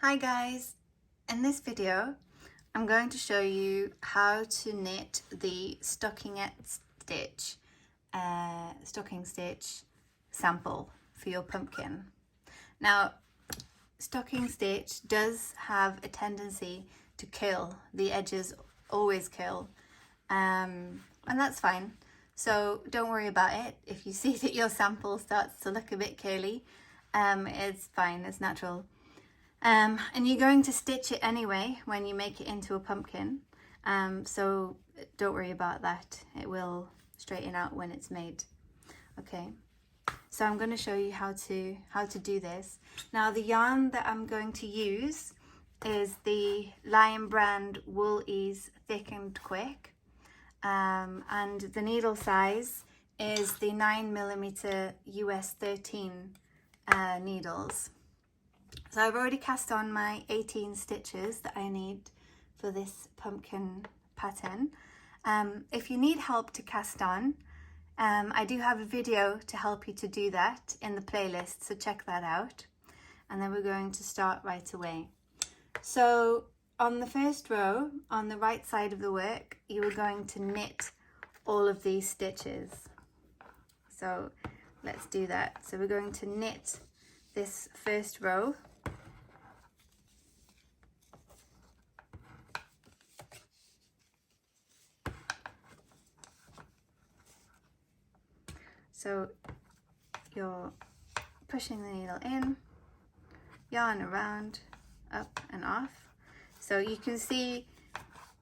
Hi guys, in this video I'm going to show you how to knit the stocking stitch sample for your pumpkin. Now, stocking stitch does have a tendency to curl. The edges always curl, and that's fine. So don't worry about it. If you see that your sample starts to look a bit curly, it's fine, it's natural. And you're going to stitch it anyway when you make it into a pumpkin, so don't worry about that. It will straighten out when it's made. Okay, so I'm going to show you how to do this. Now, the yarn that I'm going to use is the Lion brand Wool Ease Thick and Quick, and the needle size is the 9mm US 13 needles. So I've already cast on my 18 stitches that I need for this pumpkin pattern. If you need help to cast on, I do have a video to help you to do that in the playlist, so check that out. And then we're going to start right away. So on the first row, on the right side of the work, you are going to knit all of these stitches. So let's do that. So we're going to knit this first row. So you're pushing the needle in, yarn around, up and off. So you can see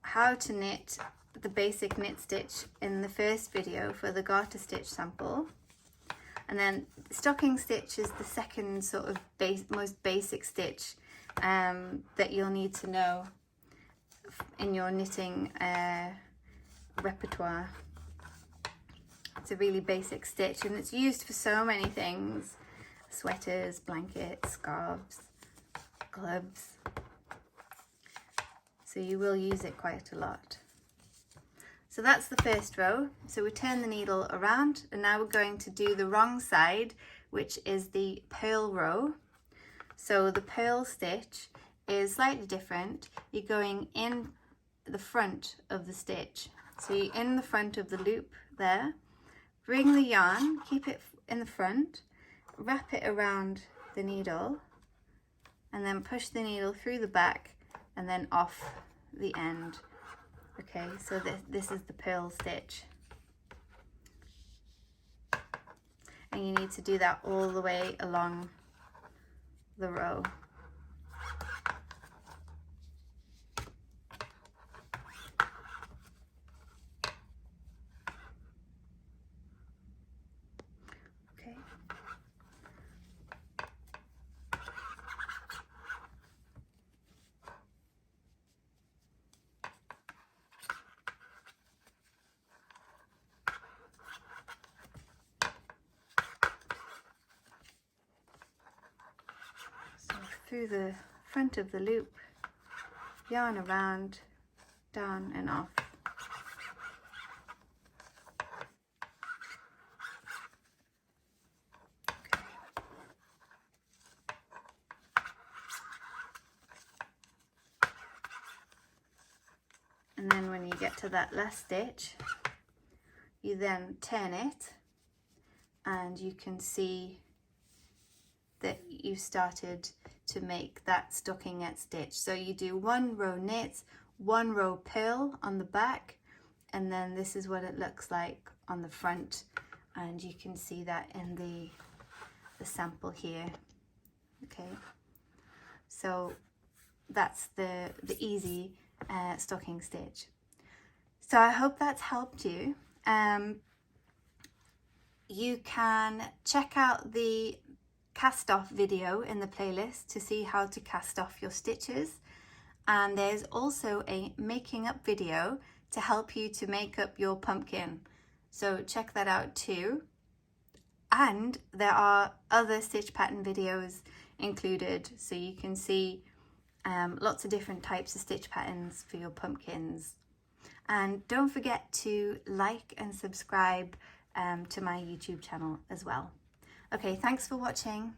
how to knit the basic knit stitch in the first video for the garter stitch sample. And then stocking stitch is the second sort of most basic stitch that you'll need to know in your knitting repertoire. It's a really basic stitch and it's used for so many things: sweaters, blankets, scarves, gloves. So you will use it quite a lot. So that's the first row. So we turn the needle around and now we're going to do the wrong side, which is the purl row. So the purl stitch is slightly different. You're going in the front of the stitch. So you're in the front of the loop there. Bring the yarn, keep it in the front, wrap it around the needle, and then push the needle through the back and then off the end. Okay, so this is the purl stitch. And you need to do that all the way along the row. Okay. So through the front of the loop, yarn around, down and off. And then when you get to that last stitch, you then turn it and you can see that you've started to make that stockinette stitch. So you do one row knit, one row purl on the back, and then this is what it looks like on the front, and you can see that in the sample here. Okay, so that's the easy stocking stitch. So I hope that's helped you. You can check out the cast off video in the playlist to see how to cast off your stitches, and there's also a making up video to help you to make up your pumpkin, so check that out too. And there are other stitch pattern videos included, so you can see lots of different types of stitch patterns for your pumpkins. And don't forget to like and subscribe to my YouTube channel as well. Okay, thanks for watching.